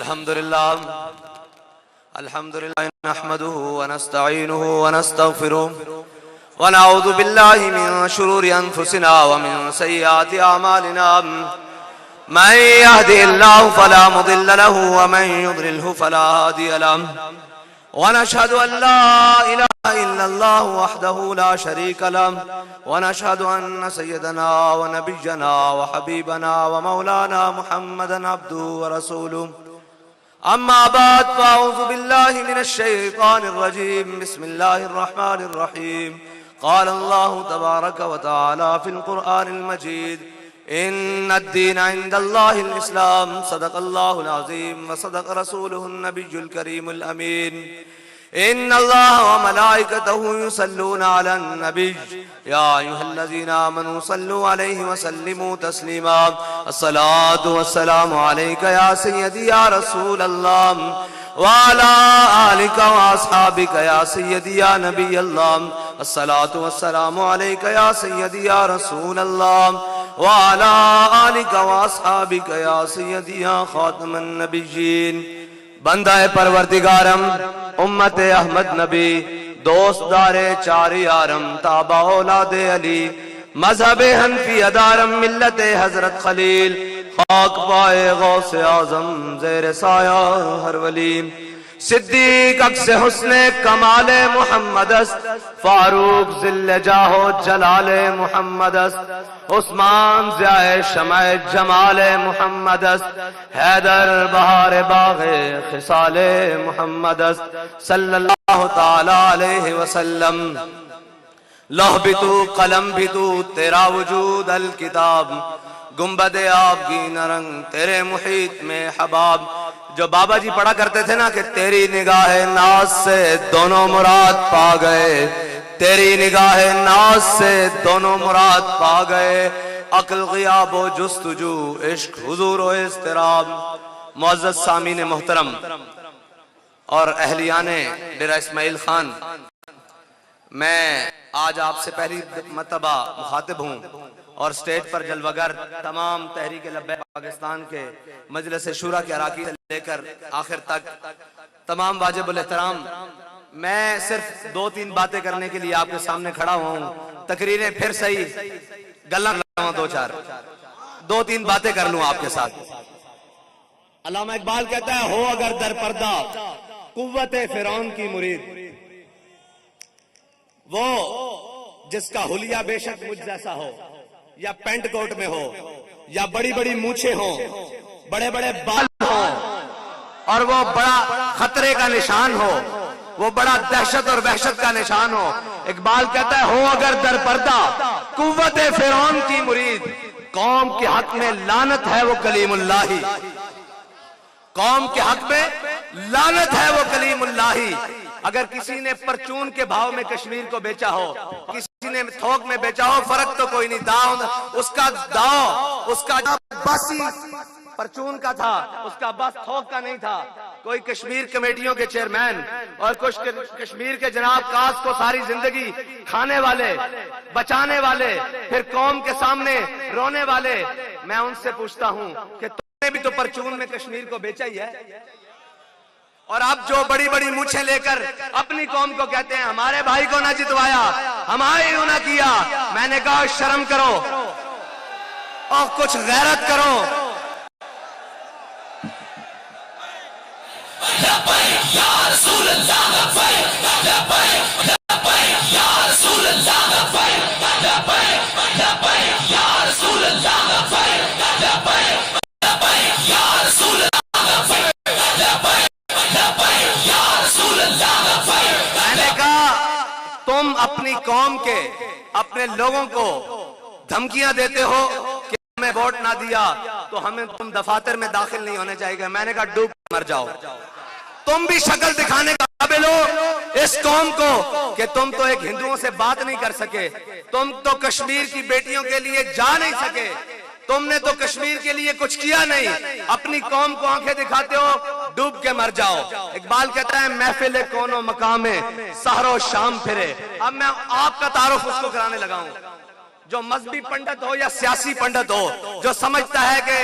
الحمدللہ نحمده ونستعینه ونستغفره ونعوذ باللہ من شرور انفسنا ومن سیئات اعمالنا من يهده الله فلا مضل له ومن يضلله فلا هادي له ونشهد ان لا اله الا الله وحده لا شريك له ونشهد ان سيدنا ونبينا وحبيبنا ومولانا محمدا عبده ورسوله اما بعد فاعوذ بالله من الشيطان الرجيم بسم الله الرحمن الرحيم قال الله تبارك وتعالى في القرآن المجيد ان الدين عند الله الاسلام صدق الله العظيم وصدق رسوله النبي الكريم الامين ان الله وملائكته يصلون على النبي يا ايها الذين امنوا صلوا عليه وسلموا تسليما الصلاة والسلام عليك يا سيدي يا رسول الله وعلى آلك واصحابك يا سيدي يا نبي الله الصلاة والسلام عليك يا سيدي يا رسول الله وعلى آلك واصحابك يا سيدي يا خاتم النبيين بندہ پروردگارم امت احمد نبی دوست دار چار یارم تابع اولاد علی مذہب حنفی ادارم ملت حضرت خلیل خاک پائے غوث اعظم زیر سایہ ہر ولی صدیق عکس حسن کمال محمد است فاروق ذل جاہ و جلال محمد است عثمان ضیاء شمع جمال محمد است حیدر بہار باغ خصال محمد است صلی اللہ تعالی علیہ وسلم لوح بھی تو قلم بھی تو تیرا وجود الکتاب گنبد آبگین رنگ تیرے محیط میں حباب جو بابا جی پڑھا کرتے تھے نا کہ تیری نگاہ ناز سے دونوں مراد پا گئے تیری نگاہ ناز سے دونوں مراد پا گئے عقل غیاب و جستجو عشق حضور و اضطراب معزز سامعین محترم اور اہلیان ڈیرہ اسماعیل خان میں آج آپ سے پہلی مرتبہ مخاطب ہوں اور سٹیج پر جلوگر تمام تحریک لبیک پاکستان کے مجلس شورا کے اراکین سے لے کر آخر تک تمام واجب الاحترام میں صرف دو تین باتیں کرنے کے لیے آپ کے سامنے کھڑا ہوں تقریریں پھر صحیح گلہ دو تین باتیں کر لوں آپ کے ساتھ علامہ اقبال کہتا ہے ہو اگر در پردہ قوت فرعون کی مرید وہ جس کا حلیہ بے شک مجھ جیسا ہو یا پینٹ کوٹ میں ہو یا بڑی بڑی مونچھیں ہوں بڑے بڑے بال ہوں اور وہ بڑا خطرے کا نشان ہو وہ بڑا دہشت اور وحشت کا نشان ہو اقبال کہتا ہے ہو اگر در پردہ قوت فرعون کی مرید قوم کے حق میں لعنت ہے وہ کلیم اللہ ہی قوم کے حق میں لعنت ہے وہ کلیم اللہ ہی اگر کسی نے پرچون کے بھاؤ میں کشمیر کو بیچا ہو کسی نے تھوک میں بیچا ہو فرق تو کوئی نہیں داؤ اس کا بس پرچون کا تھا اس کا بس تھوک کا نہیں تھا کوئی کشمیر کمیٹیوں کے چیئرمین اور کچھ کشمیر کے جناب کاس کو ساری زندگی کھانے والے بچانے والے پھر قوم کے سامنے رونے والے میں ان سے پوچھتا ہوں کہ تم نے بھی تو پرچون میں کشمیر کو بیچا ہی ہے اور اب جو بڑی بڑی مونچھیں لے کر اپنی قوم کو کہتے ہیں ہمارے بھائی کو نہ جتوایا ہمارے نہ کیا میں نے کہا شرم کرو اور کچھ غیرت کرو تم اپنی قوم کے اپنے لوگوں کو دھمکیاں دیتے ہو کہ ہمیں ووٹ نہ دیا تو ہمیں تم دفاتر میں داخل نہیں ہونے چاہیے میں نے کہا ڈوب مر جاؤ تم بھی شکل دکھانے کا قابل ہو اس قوم کو کہ تم تو ایک ہندوؤں سے بات نہیں کر سکے تم تو کشمیر کی بیٹیوں کے لیے جا نہیں سکے تم نے تو کشمیر کے لیے کچھ کیا نہیں اپنی قوم کو آنکھیں دکھاتے ہو ڈوب کے مر جاؤ اقبال کہتا ہے محفل کون و مقام سحر و شام پھرے اب میں آپ کا تعارف اس کو کرانے لگا ہوں جو مذہبی پنڈت ہو یا سیاسی پنڈت ہو جو سمجھتا ہے کہ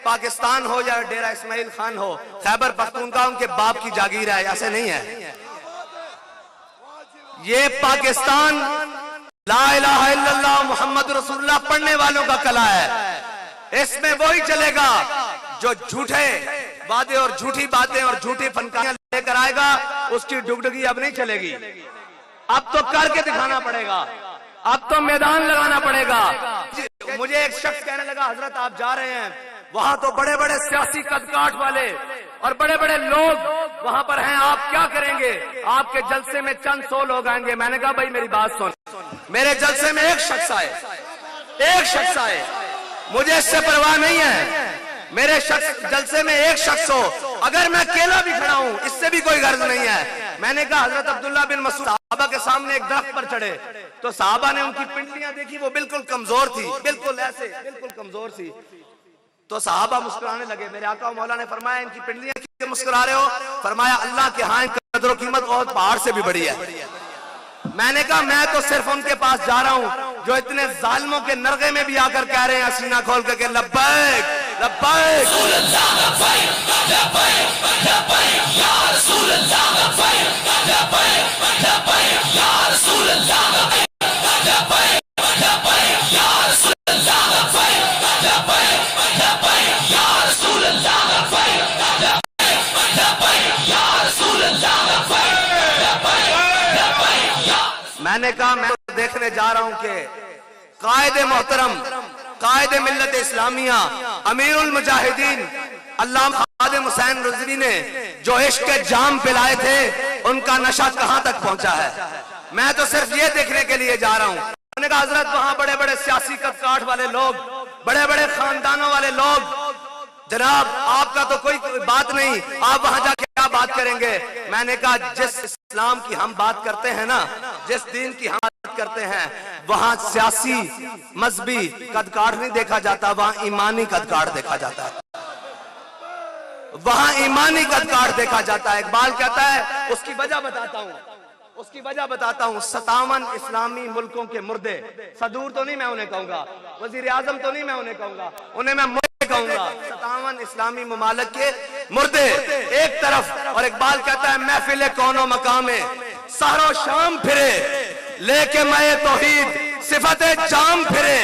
پاکستان ہو یا ڈیرہ اسماعیل خان ہو، خیبر پختونخوا ان کے باپ کی جاگیر ہے، ایسے نہیں ہے. یہ پاکستان لا الہ الا اللہ محمد رسول اللہ پڑھنے والوں کا قلعہ ہے. اس میں وہی چلے گا جو جھوٹے وعدے اور جھوٹی باتیں اور جھوٹی فنکاریاں لے کر آئے گا. اس کی ڈگڈگی اب نہیں چلے گی، اب تو کر کے دکھانا پڑے گا، اب تو میدان لگانا پڑے گا. مجھے ایک شخص کہنے لگا حضرت آپ جا رہے ہیں وہاں تو بڑے بڑے سیاسی قد کاٹ والے اور بڑے بڑے لوگ وہاں پر ہیں، آپ کیا کریں گے؟ آپ کے جلسے میں چند 100 لوگ آئیں گے. میں نے کہا بھائی میری بات سن، میرے جلسے میں ایک شخص آئے، مجھے اس سے پرواہ نہیں ہے. میرے جلسے میں ایک شخص ہو، اگر میں اکیلا بھی کھڑا ہوں اس سے بھی کوئی غرض نہیں ہے. میں نے کہا حضرت عبداللہ بن مسعود صحابہ کے سامنے ایک درخت پر چڑھے تو صحابہ نے ان کی پنڈلیاں دیکھی، وہ بالکل کمزور تھی، بالکل ایسے بالکل کمزور تھی. تو صحابہ مسکرانے لگے. میرے آقا و مولا نے فرمایا ان کی پنڈلیاں کیوں مسکرا رہے ہو؟ فرمایا اللہ کے ہاں قدر و قیمت اور پہاڑ سے بھی بڑی ہے. میں نے کہا میں تو صرف ان کے پاس جا رہا ہوں جو اتنے ظالموں کے نرغے میں بھی آ کر کہہ رہے ہیں سینہ کھول کے کہ لبیک لبیک رسول اللہ لبیک لبیک لبیک یا رسول اللہ لبیک لبیک لبیک یا رسول اللہ لبیک لبیک لبیک یا رسول اللہ لبیک لبیک لبیک یا رسول اللہ لبیک لبیک لبیک یا رسول اللہ لبیک. میں نے کہا میں دیکھنے جا رہا ہوں کہ قائد محترم، قائد ملت اسلامیہ، امیر المجاہدین علامہ خادم حسین رضوی نے جو عشق کے جام پلائے تھے ان کا نشہ کہاں تک پہنچا ہے. میں تو صرف یہ دیکھنے کے لیے جا رہا ہوں. میں نے کہا حضرت وہاں بڑے بڑے سیاسی قد کاٹ والے لوگ، بڑے بڑے خاندانوں والے لوگ، جناب آپ کا تو کوئی بات نہیں، آپ وہاں جا کے کیا بات کریں گے؟ میں نے کہا جس اسلام کی ہم بات کرتے ہیں نا، جس دین کی ہم بات کرتے ہیں وہاں سیاسی مذہبی قد کاٹ نہیں دیکھا جاتا، وہاں ایمانی قد کاٹ دیکھا جاتا ہے، وہاں ایمانی قد کاٹ دیکھا جاتا ہے. اقبال کہتا ہے اس کی وجہ بتاتا ہوں 57 اسلامی ملکوں کے مردے، صدور تو نہیں میں انہیں کہوں گا، وزیر اعظم تو نہیں میں انہیں کہوں گا، انہیں میں کہوں گا 57 اسلامی ممالک کے مردے ایک طرف. اور اقبال کہتا ہے محفل کون و مقام سحر و شام پھرے لے کے میں توحید صفت جام پھرے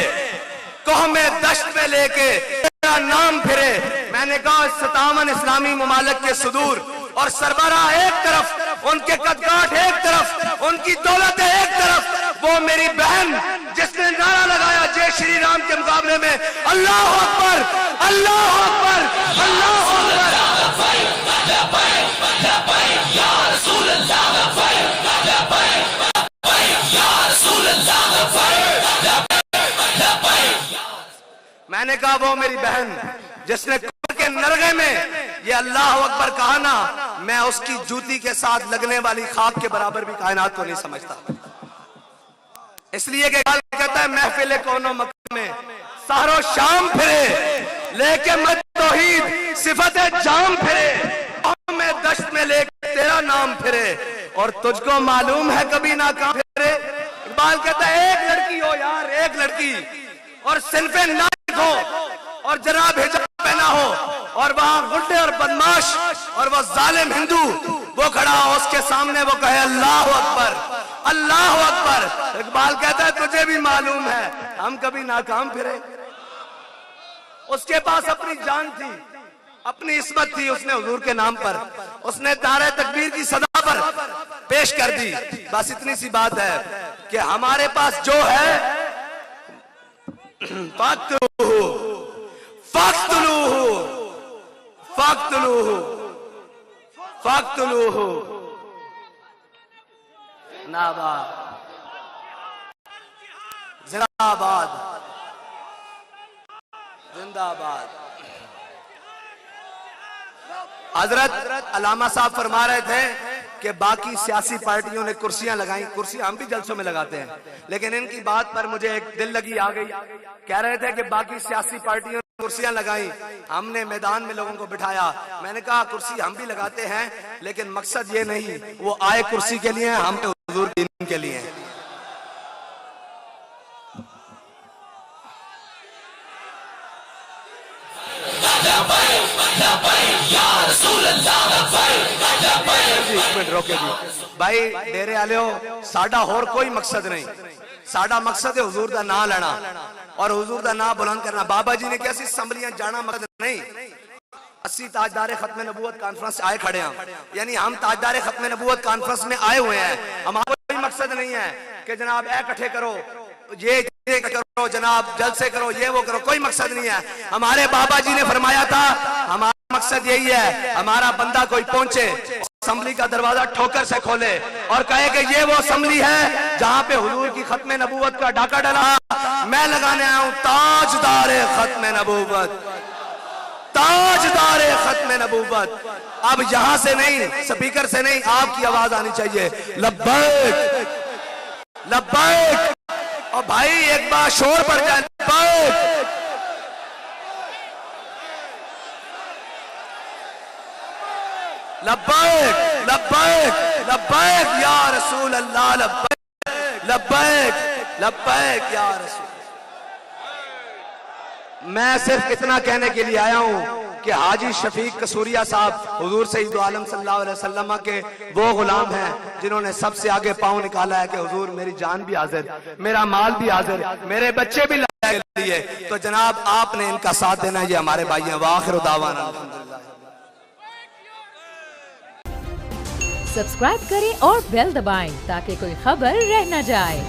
قوم دشت میں لے کے تیرا نام پھرے. میں نے کہا 57 اسلامی ممالک کے صدور اور سربراہ ایک طرف، ان کے قد کاٹ ایک طرف، ان کی دولت ایک طرف، وہ میری بہن جس نے نعرہ لگایا جے شری رام کے مقابلے میں اللہ اکبر اللہ اکبر اللہ اکبر. میں نے کہا وہ میری بہن جس نے کفر کے نرغے میں یہ اللہ اکبر کہا نا، میں اس کی جوتی کے ساتھ لگنے والی خاک کے برابر بھی کائنات کو نہیں سمجھتا. اس لیے کہ کہتا ہے محفل کون و مقام میں سحر و شام پھرے لے کے مت توحید صفت جام پھرے میں دشت میں لے کے تیرا نام پھرے اور تجھ کو معلوم ہے کبھی ناکام پھرے. اقبال کہتا ہے ایک لڑکی ہو یار، ایک لڑکی اور صنف نائک ہو اور جناب حجاب پہنا ہو اور وہاں غڈے اور بدماش اور وہ ظالم ہندو وہ کھڑا ہو، اس کے سامنے وہ کہے اللہ اکبر اللہ اکبر. اقبال کہتا ہے تجھے بھی معلوم ہے ہم کبھی ناکام پھرے. اس کے پاس اپنی جان تھی، اپنی عصمت تھی، اس نے حضور کے نام پر اس نے نعرہ تکبیر کی صدا پر پیش کر دی. بس اتنی سی بات ہے کہ ہمارے پاس جو ہے فاقتلوہ ناباد زندہ آباد زندہ آباد. حضرت علامہ صاحب فرما رہے تھے کہ باقی سیاسی پارٹیوں نے کرسیاں لگائیں، کرسی ہم بھی جلسوں میں لگاتے ہیں، لیکن ان کی بات پر مجھے ایک دل لگی آ گئی. کہہ رہے تھے کہ باقی سیاسی پارٹیوں نے کرسیاں لگائیں، ہم نے میدان میں لوگوں کو بٹھایا. میں نے کہا کرسی ہم بھی لگاتے ہیں لیکن مقصد یہ نہیں، وہ آئے کرسی کے لیے، ہم حضور دین کے لیے. منٹ روکے جی بھائی ڈیرے والے ہو ساڈا ہور کوئی مقصد نہیں ساڈا مقصد ہے حضور دا نام لینا اور حضور دا نام بلند کرنا بابا جی نے کیا سی اسمبلیاں جانا مقصد نہیں اسی تاجدار ختم نبوت کانفرنس آئے کھڑے ہیں یعنی ہم تاجدار ختم نبوت کانفرنس میں آئے ہوئے ہیں ہمارا کوئی مقصد نہیں ہے کہ جناب اے اکٹھے کرو یہ کرو جناب جلسے کرو یہ وہ کرو کوئی مقصد نہیں ہے ہمارے بابا جی نے فرمایا تھا ہمارا مقصد یہی ہے ہمارا بندہ کوئی پہنچے اسمبلی کا دروازہ ٹھوکر سے کھولے اور کہے کہ یہ وہ اسمبلی ہے جہاں پہ حضور کی ختم نبوت کا ڈاکہ ڈلا میں لگانے آیا ہوں تاجدار ختم نبوت تاجدار ختم نبوت اب یہاں سے نہیں سپیکر سے نہیں آپ کی آواز آنی چاہیے لبیک لبیک اور بھائی ایک بار شور پڑ جائے لبیک لبیک لبیک لبیک یا رسول اللہ لبیک لبیک لبیک یا رسول میں صرف اتنا کہنے کے لیے آیا ہوں کہ حاجی شفیق قصوریہ صاحب حضور سید عالم صلی اللہ علیہ وسلم کے وہ غلام ہیں جنہوں نے سب سے آگے پاؤں نکالا ہے کہ حضور میری جان بھی حاضر میرا مال بھی حاضر میرے بچے بھی لائے لیے تو جناب آپ نے ان کا ساتھ دینا یہ ہمارے بھائی ہیں وآخر دعوانا الحمدللہ سبسکرائب کریں اور بیل دبائیں تاکہ کوئی خبر رہ نہ جائے